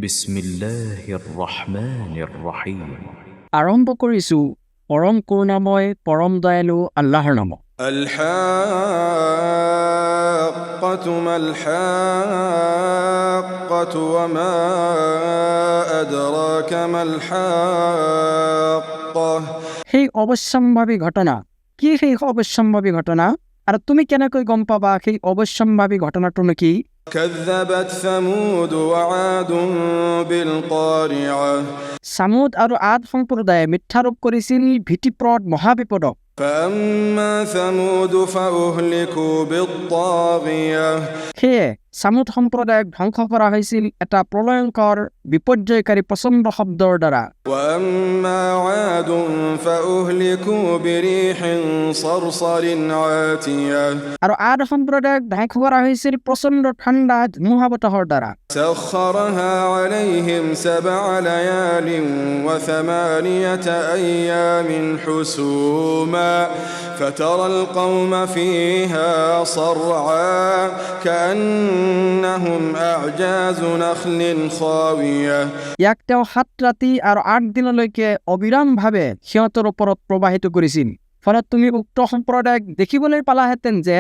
বিসমিল্লাহিৰ ৰহমানিৰ ৰহিম। আৰম্ভ কৰিছো পৰম কৰুণাময় পৰম দয়ালু আল্লাহৰ নামত। الحاقة ما الحاقة وما أدراك ما الحاقة সেই অৱশ্যম্ভাৱী ঘটনা কি? সেই অৱশ্যম্ভাৱী ঘটনা আৰু তুমি কেনেকৈ গম পাবা সেই অৱশ্যম্ভাৱী ঘটনাটোনো কি? كذبت ثمود وعاد بالقارعة সামুদ আৰু আদ সম্প্ৰদায়ে মিথ্যাৰোপ কৰিছিল ভীতিপ্ৰদ মহাবিপদক। فأما ثمود فأهلكوا بالطاغية সেয়ে সামুদ সম্প্ৰদায়ক ধ্বংস কৰা হৈছিল এটা প্ৰলয়ংকৰ বিপৰ্যয়কাৰী প্ৰচণ্ড শব্দৰ দ্বাৰা। وأما عاد فأهلكوا بريح صرصر عاتية আৰু আদ সম্প্ৰদায়ক ধ্বংস কৰা হৈছিল প্ৰচণ্ড ঠাণ্ডা ধুমুহা বতাহৰ দ্বাৰা। سخرها عليهم 7 ليال و8 أيام حسوما فترى القوم فيها صرعا كأنهم أعجاز نخل خاوية ইয়াক তেওঁ 7 ৰাতি আৰু 8 দিনলৈকে অবিৰামভাৱে সিহঁতৰ ওপৰত প্ৰবাহিত কৰিছিল। ফলত তুমি উক্ত সম্প্ৰদায়ক দেখিবলৈ পালাহেঁতেন যে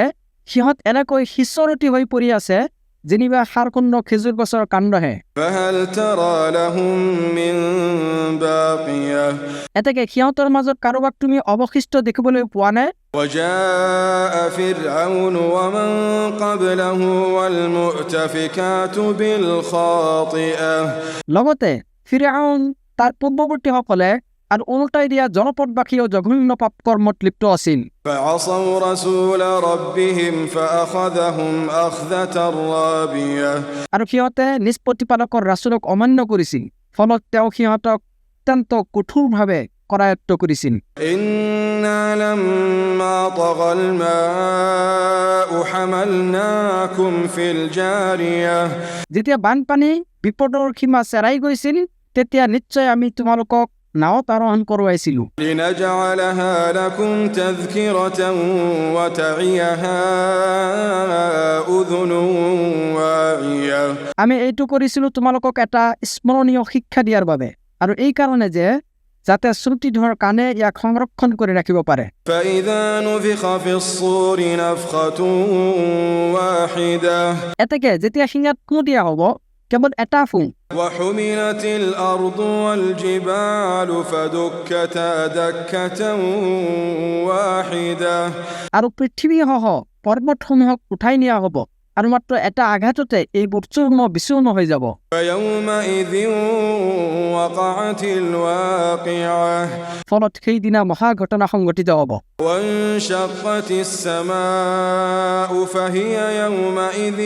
সিহঁত এনেকৈ সিঁচৰতি হৈ পৰি আছে যেনিবা সাৰকুণ্ড খেজুৰ গছৰ কাণ্ডহে। فهل ترى لهم من باقية এতেকে সিহঁতৰ মাজত কাৰোবাক তুমি অৱশিষ্ট দেখিবলৈ পোৱা নে? وجاء فرعون ومن قبله والمؤتفكات بالخاطئة লগতে ফিৰআউন তাৰ পূৰ্বৱৰ্তীসকলে আৰু ওলটাই দিয়া জনপদবাসীও জঘন্য পাপ কৰ্মত লিপ্ত আছিল। فعصوا رسول ربهم فأخذهم أخذة رابية আৰু সিহঁতে নিজ প্ৰতিপালকৰ ৰাছুলক অমান্য কৰিছিল। ফলত তেওঁ সিহঁতক অত্যন্ত কঠোৰভাৱে কৰায়ত্ব কৰিছিল। إنا لما طغى الماء حملناكم في الجارية যেতিয়া বানপানী বিপদৰ সীমা চেৰাই গৈছিল তেতিয়া নিশ্চয় আমি তোমালোকক নাৱত আৰোহণ কৰোৱাইছিলোঁ। لنجعلها لكم تذكرة وتعيها أذن واعية আমি এইটো কৰিছিলোঁ তোমালোকক এটা স্মৰণীয় শিক্ষা দিয়াৰ বাবে, আৰু এই কাৰণে যে যাতে শ্ৰুতিধৰ কাণে ইয়াক সংৰক্ষণ কৰি ৰাখিব পাৰে। فإذا نفخ في الصور نفخة واحدة এতেকে যেতিয়া শিঙাত ফু দিয়া হ'ব কেৱল এটা ফু, وحملت الأرض والجبال فدكتا دكة واحدة আৰু পৃথিৱীসহ পৰ্বতসমূহক উঠাই নিয়া হ'ব, আৰু মাত্ৰ এটা আঘাততে এইবোৰ চূৰ্ণ বিচূৰ্ণ হৈ যাব। فيومئذ وقعت الواقعة ফলত সেইদিনা মহা ঘটনা সংঘটিত হ'ব। وانشقت السماء فهي يومئذ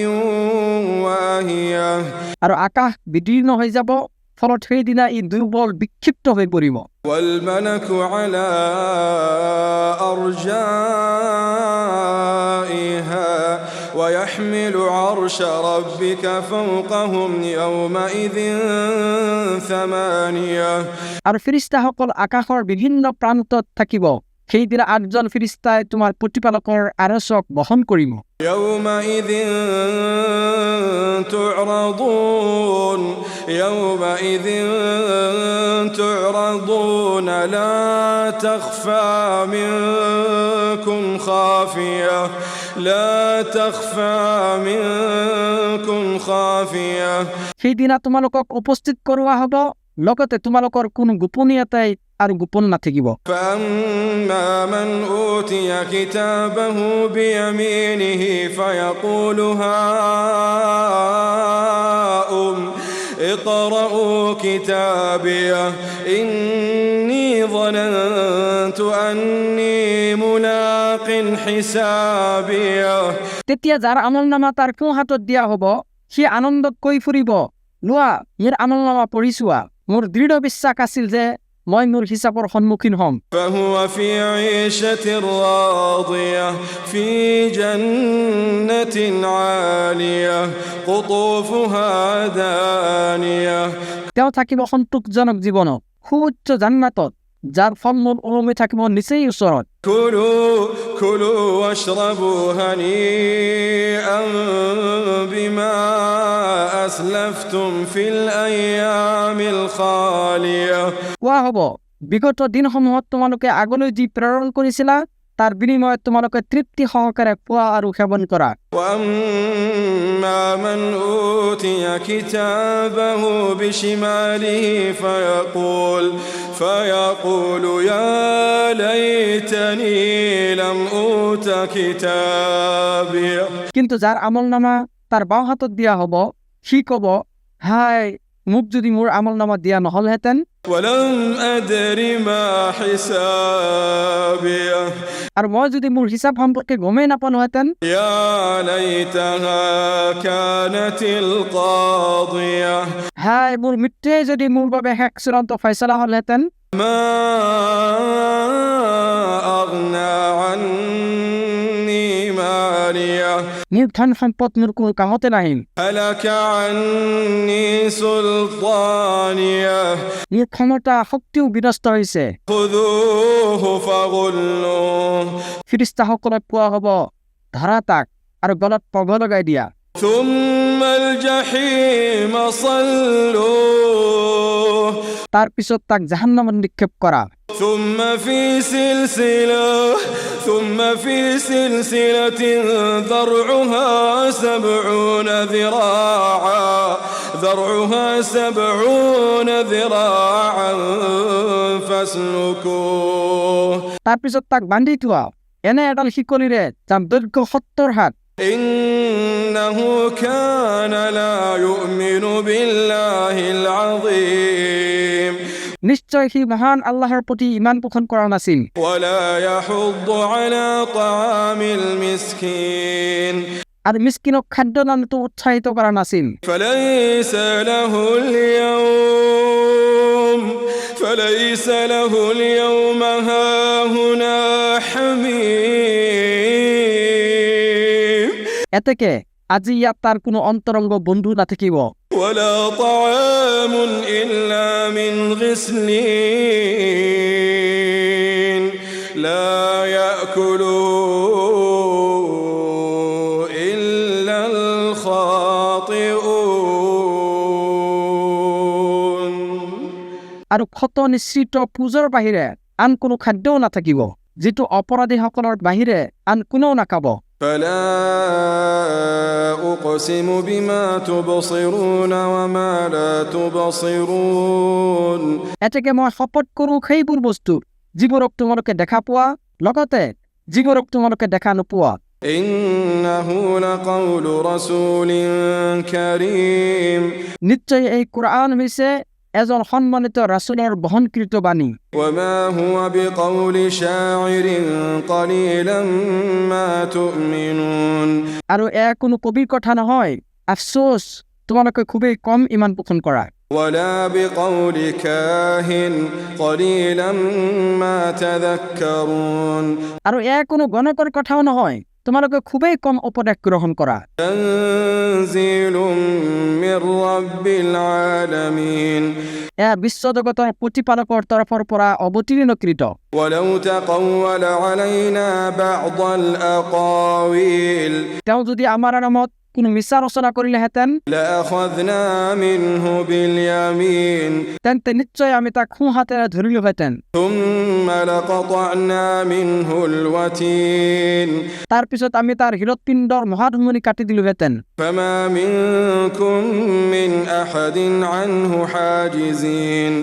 واهية আৰু আকাশ বিদীৰ্ণ হৈ যাব, ফলত সেইদিনা ই দুৰ্বল বিক্ষিপ্ত হৈ পৰিব। والملك على أرجائها ويحمل عرش ربك فوقهم يومئذ 8 আৰু ফিৰিষ্টাসকল আকাশৰ বিভিন্ন প্ৰান্তত থাকিব। সেইদিনা 8জন ফিৰিষ্টাই তোমাৰ প্ৰতিপালকৰ আৰচক বহন কৰিব। يومئذ تعرضون يومئذ تعرضون لا تخفى منكم خافية لا تخفى منكم خافية সেইদিনা তোমালোকক উপস্থিত কৰোৱা হ'ব, লগতে তোমালোকৰ কোনো গোপনীয়তাই আৰু গোপন নাথাকিব। فأما من أوتي كتابه بيمينه فيقول هاؤم اقرءوا كتابيه إني ظننت أني ملاق حسابيه তেতিয়া যাৰ আমলনামা তাৰ সোঁ হাতত দিয়া হ'ব সি আনন্দত কৈ ফুৰিব, লোৱা মোৰ আমলনামা পঢ়ি চোৱা, মোৰ দৃঢ় বিশ্বাস আছিল যে মই মোৰ হিচাপৰ সন্মুখীন হ'ম। فهو في عيشة راضية في جنة عالية قطوفها دانية তেওঁ থাকিব সন্তোষজনক জীৱনত সুউচ্চ জান্নাতত, যাৰ ফল-মূল ওলমি থাকিব নিচেই ওচৰত। كلوا واشربوا هنيئا بما أسلفتم في الأيام الخالية কোৱা হ'ব, বিগত দিনসমূহত তোমালোকে আগলৈ যি প্ৰেৰণ কৰিছিলা তাৰ বিনিময়ত তোমালোকে তৃপ্তি সহকাৰে খোৱা আৰু সেৱন কৰা। وأما من أوتي كتابه بشماله فيقول يا ليتني لم أوت كتابي কিন্তু যাৰ আমলনামা তাৰ বাওঁ হাতত দিয়া হ'ব, সি ক'ব, হায়, মোক যদি মোৰ আমলনামা দিয়া নহ'লহেঁতেন, ولم أدر ما حسابيه আৰু মই যদি মোৰ হিচাপ সম্পৰ্কে গমেই নাপালোহেঁতেন। يا ليتها كانت القاضية হায়, মোৰ মৃত্যুৱে যদি মোৰ বাবে শেষ চূড়ান্ত ফয়ছলা হ'লহেঁতেন। ما أغنى عني ماليه মোৰ ধন সম্পদ মোৰ কোনো কামতে নাহিল। هلك عني سلطانيه মোৰ ক্ষমতা শক্তিও বিনষ্ট হৈছে। خذوه فغلوه ফিৰিষ্টাসকলক কোৱা হ'ব, ধৰা তাক আৰু গলত পঘ লগাই দিয়া। ثم الجحيم صلوه তাৰ পিছত তাক জাহান্নামত নিক্ষেপ কৰা। ثم في سلسلة ذرعها 70 ذراعا فاسلكوه তাৰ পিছত তাক বান্ধি থোৱা এনে এডাল শিকলিৰে যাৰ দৈৰ্ঘ্য 70 হাত। إنه كان لا يؤمن بالله العظيم নিশ্চয় সি মহান আল্লাহৰ প্ৰতি ইমান পোষণ কৰা নাছিল। ولا يحض على طعام المسكين আৰু মিস্কিনক খাদ্য দানতো উৎসাহিত কৰা নাছিল। فليس له اليوم هاهنا حميم এতেকে আজি ইয়াত তাৰ কোনো অন্তৰংগ বন্ধু নাথাকিব। ولا طعام إلا من غسلين لا يأكله إلا الخاطئون আৰু ক্ষত নিশ্চিত পূজৰ বাহিৰে আন কোনো খাদ্যও নাথাকিব, যিটো অপৰাধীসকলৰ বাহিৰে আন কোনেও নাখাব। فلا أقسم بما تبصرون وما لا تبصرون এতেকে মই শপত কৰোঁ সেইবোৰ বস্তু যিবোৰক তোমালোকে দেখা পোৱা, লগতে যিবোৰক তোমালোকে দেখা নোপোৱা। إنه لقول رسول كريم নিশ্চয় এই কোৰআন হৈছে এজন সন্মানিত ৰাছুলৰ বহনকৃত বাণী। وما هو بقول شاعر قليلا ما تؤمنون আৰু এয়া কোনো কবিৰ কথা নহয়, আফচোচ তোমালোকে খুবেই কম ইমান পোষণ কৰা। ولا بقول كاهن قليلا ما تذكرون আৰু এয়া কোনো গণকৰ কথাও নহয়, তোমালোকে খুবেই কম উপদেশ গ্ৰহণ কৰা। تنزيل من رب العالمين এয়া বিশ্বজগতৰ প্ৰতিপালকৰ তৰফৰ পৰা অৱতীৰ্ণকৃত। ولو تقول علينا بعض الأقاويل তেওঁ যদি আমাৰ নামত কোনো মিছা ৰচনা কৰিলেহেঁতেন, لأخذنا منه باليمين তেন্তে নিশ্চয় আমি তাক সোঁ হাতেৰে ধৰিলোহেঁতেন। ثم لقطعنا منه الوتين তাৰ পিছত আমি তাৰ হৃদপিণ্ডৰ মহাধমনী কাটি দিলোহেঁতেন। فما منكم من أحد عنه حاجزين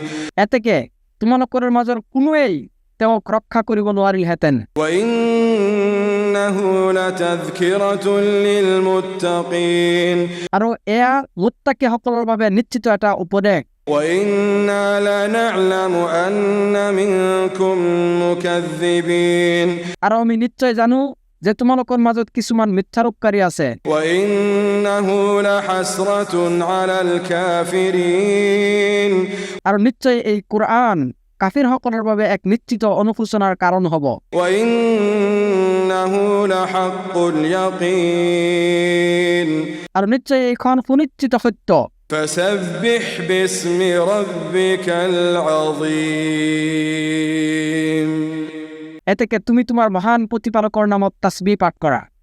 এতেকে তোমালোকৰ মাজৰ কোনোৱেই তেওঁক ৰক্ষা কৰিব নোৱাৰিলহেঁতেন। وإنه لتذكرة للمتقين আৰু এয়া মুত্তাকিসকলৰ বাবে নিশ্চিত এটা উপদেশ। وإنا لنعلم أن منكم مكذبين আৰু আমি নিশ্চয় জানো যে তোমালোকৰ মাজত কিছুমান মিথ্যাৰোপকাৰী আছে। وإنه لحسرة على الكافرين আৰু নিশ্চয় এই কোৰআন কাফিৰসকলৰ বাবে এক নিশ্চিত অনুশোচনাৰ কাৰণ হ'ব। وإنه لحق اليقين আৰু নিশ্চয় এইখন সুনিশ্চিত সত্য। فسبح باسم ربك العظيم এতেকে তুমি তোমার মহান প্ৰতিপালকৰ নামত তাসবিহ পাঠ কৰা